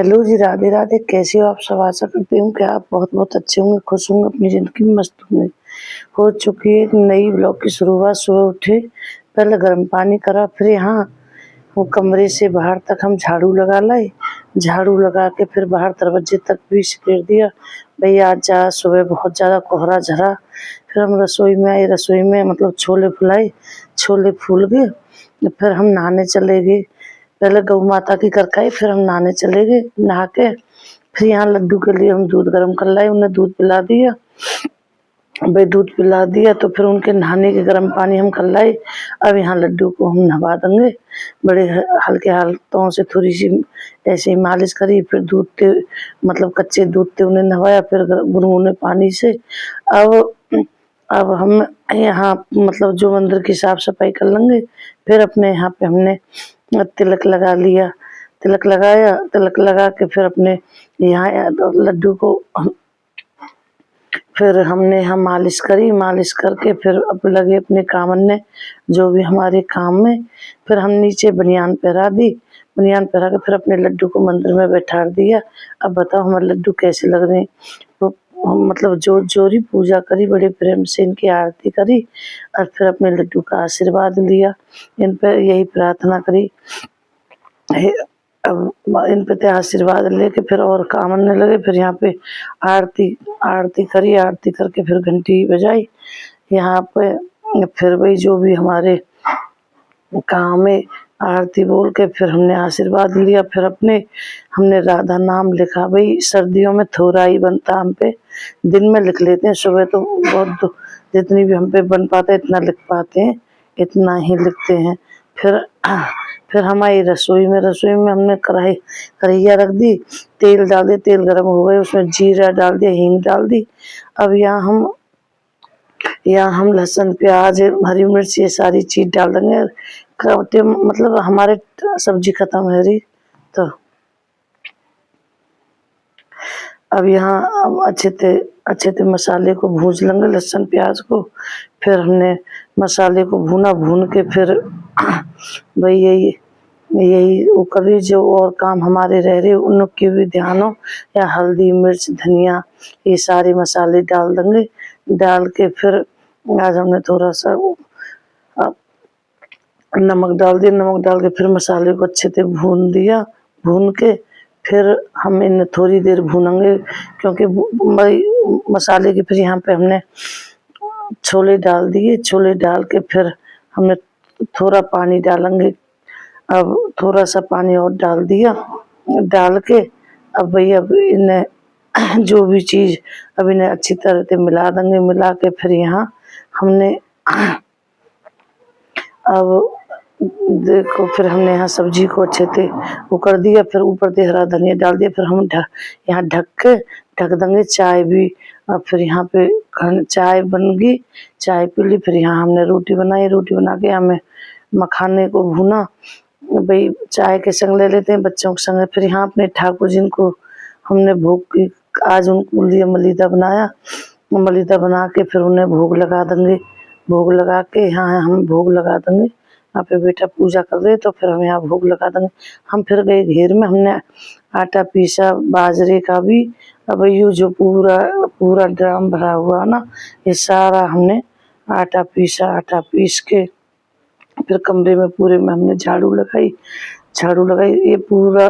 Hello जी, राधे राधे। कैसे हो आप सब? आशा करती हूँ कि आप बहुत बहुत अच्छे होंगे, खुश होंगे, अपनी ज़िंदगी में मस्त होंगे। हो चुकी है एक नई ब्लॉग की शुरुआत। सुबह उठे, पहले गर्म पानी करा, फिर यहाँ वो कमरे से बाहर तक हम झाड़ू लगा लाए। झाड़ू लगा के फिर बाहर दरवाजे तक भी सिकेर दिया, भैया आज जा। सुबह बहुत ज़्यादा कोहरा झरा। फिर हम रसोई में आए, रसोई में मतलब छोले फुलाए, छोले फूल गए। फिर हम नहाने चले गए। पहले गौ माता की करकाई, फिर हम नहाने चले गए। नहा के फिर यहाँ लड्डू के लिए हम दूध गर्म कर लाए, उन्हें दूध पिला दिया। भाई दूध पिला दिया तो फिर उनके नहाने के गर्म पानी हम कर लाए। अब यहाँ लड्डू को हम नहवा देंगे। बड़े हल्के हाथों से थोड़ी सी ऐसे ही मालिश करी, फिर दूध के मतलब कच्चे दूध से उन्हें नहवाया, फिर गुनगुने पानी से। अब अब हम यहाँ मतलब जो मंदिर की साफ सफाई कर लेंगे। फिर अपने यहाँ पे हमने तिलक लगा लिया, तिलक लगाया, तिलक लगा के फिर अपने यहाँ लड्डू को फिर हमने यहाँ मालिश करी। मालिश करके फिर अब लगे अपने काम में, जो भी हमारे काम में। फिर हम नीचे बनियान पहरा दी, बनियान पहरा के फिर अपने लड्डू को मंदिर में बैठा दिया। अब बताओ हमारे लड्डू कैसे लग रहे हैं। तो मतलब जोत जोरी पूजा करी, बड़े प्रेम से इनकी आरती करी और फिर अपने लड्डू का आशीर्वाद लिया। इन पर यही प्रार्थना करी, अब इन पे आशीर्वाद लेके फिर और काम आने लगे। फिर यहाँ पे आरती आरती करी, आरती करके फिर घंटी बजाई यहाँ पे। फिर वही जो भी हमारे काम है, आरती बोल के फिर हमने आशीर्वाद लिया। फिर अपने हमने राधा नाम लिखा। भाई सर्दियों में थोड़ा ही बनता हम पे, दिन में लिख लेते हैं। सुबह तो बहुत जितनी भी हम पे बन पाता है इतना लिख पाते हैं, इतना ही लिखते हैं। फिर हमारी रसोई में हमने कढ़ैया रख दी, तेल डाल दिया, तेल गर्म हो गए, उसमें जीरा डाल दिया, हींग डाल दी। अब यहाँ हम लहसुन प्याज हरी मिर्च ये सारी चीज डाल देंगे। मतलब हमारे सब्जी खत्म है रही तो अब यहाँ अब अच्छे से मसाले को भूज लेंगे, लहसुन प्याज को। फिर हमने मसाले को भून के फिर भाई यही ऊपरी जो और काम हमारे रह रहे उनके भी ध्यान हो। या हल्दी मिर्च धनिया ये सारे मसाले डाल देंगे। डाल के फिर आज हमने थोड़ा सा नमक डाल दिया, नमक डाल के फिर मसाले को अच्छे से भून दिया। भून के फिर हम इन्हें थोड़ी देर भूनेंगे, क्योंकि भाई मसाले के फिर यहाँ पे हमने छोले डाल दिए। छोले डाल के फिर हमने थोड़ा पानी डालेंगे। अब थोड़ा सा पानी और डाल दिया, डाल के अब भाई अब इन्हें जो भी चीज़ अब इन्हें अच्छी तरह से मिला देंगे। मिला के फिर यहाँ हमने अब देखो फिर हमने यहाँ सब्जी को अच्छे से वो कर दिया। फिर ऊपर से हरा धनिया डाल दिया। फिर हम यहाँ ढक देंगे। चाय भी और फिर यहाँ पे चाय बन गई, चाय पी ली। फिर यहाँ हमने रोटी बनाई, रोटी बना के हमें मखाने को भुना। भाई चाय के संग ले लेते हैं बच्चों के संग। फिर यहाँ अपने ठाकुर जी को हमने भोग की आज उनको लिए मलीदा बनाया। मलीदा बना के फिर उन्हें भोग लगा देंगे। भोग लगा के यहाँ हम भोग लगा देंगे। यहाँ पे बेटा पूजा कर रहे तो फिर हम यहाँ भोग लगा देंगे। हम फिर गए घेर में, हमने आटा पीसा बाजरे का भी। अब ये जो पूरा ड्राम भरा हुआ ना, ये सारा हमने आटा पीसा। आटा पीस के फिर कमरे में पूरे में हमने झाड़ू लगाई। ये पूरा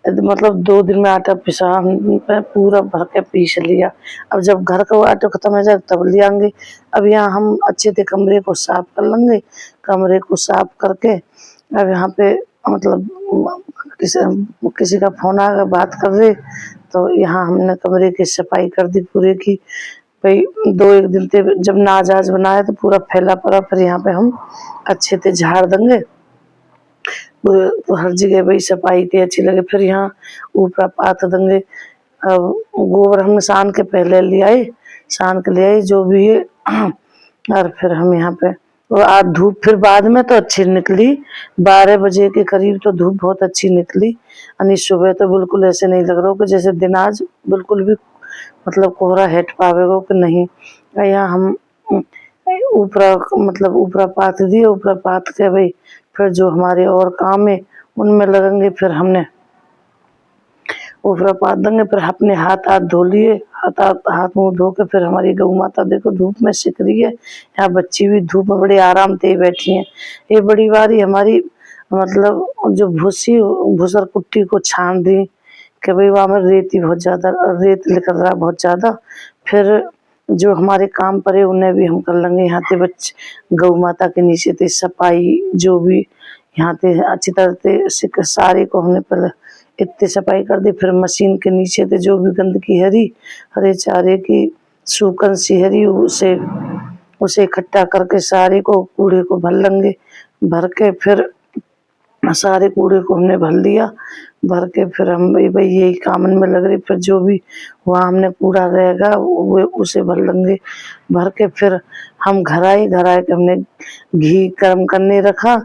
मतलब 2 दिन में आटा पिसा हम पूरा भर के पीस लिया। अब जब घर का आटा खत्म हो जाए तब ले आएंगे। अब यहाँ हम अच्छे से कमरे को साफ कर लेंगे। कमरे को साफ करके अब यहाँ पे मतलब किसी का फोन आ गया, बात कर रहे तो यहाँ हमने कमरे की सफाई कर दी पूरे की। भाई 2-1 दिन से जब नाज आज बनाया तो पूरा फैला पड़ा। फिर यहाँ पे हम अच्छे से झाड़ देंगे हर जगह। भाई सफाई थी अच्छी लगे। फिर यहाँ ऊपर पात देंगे। अब गोबर हमने शान के पहले ले आए जो भी है। और फिर हम यहाँ पे और आज धूप फिर बाद में तो अच्छी निकली। 12 बजे के करीब तो धूप बहुत अच्छी निकली। यानी सुबह तो बिल्कुल ऐसे नहीं लग रहा कि जैसे दिन आज बिल्कुल भी मतलब कोहरा हट पावेगा कि नहीं। यहाँ हम ऊपरा पात दिए। ऊपरा पात के भाई फिर जो हमारे और काम है उनमें लगेंगे। फिर हमने वो फिर पात देंगे। फिर अपने हाथ हाथ धो लिए, हाथ मुंह धो के फिर हमारी गौ माता देखो धूप में सिक रही है। यहाँ बच्ची भी धूप में बड़े आराम से बैठी है। ये बड़ी बारी हमारी मतलब जो भूसी भूसर कुट्टी को छान दी कि भाई वहाँ में रेत ही बहुत ज्यादा, रेत निकल रहा बहुत ज्यादा। फिर जो हमारे काम पड़े उन्हें भी हम कर लेंगे। यहाँ पे बच्चे गौ माता के नीचे थे सफाई, जो भी यहाँ पे अच्छी तरह से सारे को हमने पहले इतनी सफाई कर दी। फिर मशीन के नीचे थे जो भी गंदगी हरी हरे चारे की सूखन सी हरी, उसे इकट्ठा करके सारे को कूड़े को भर लेंगे। भर के फिर सारे कूड़े को हमने भर लिया। भर के फिर हम भाई यही काम में लग रहे। फिर जो भी वहाँ हमने कूड़ा रहेगा वो उसे भर लेंगे। भर के फिर हम घर आए के हमने घी गर्म करने रखा।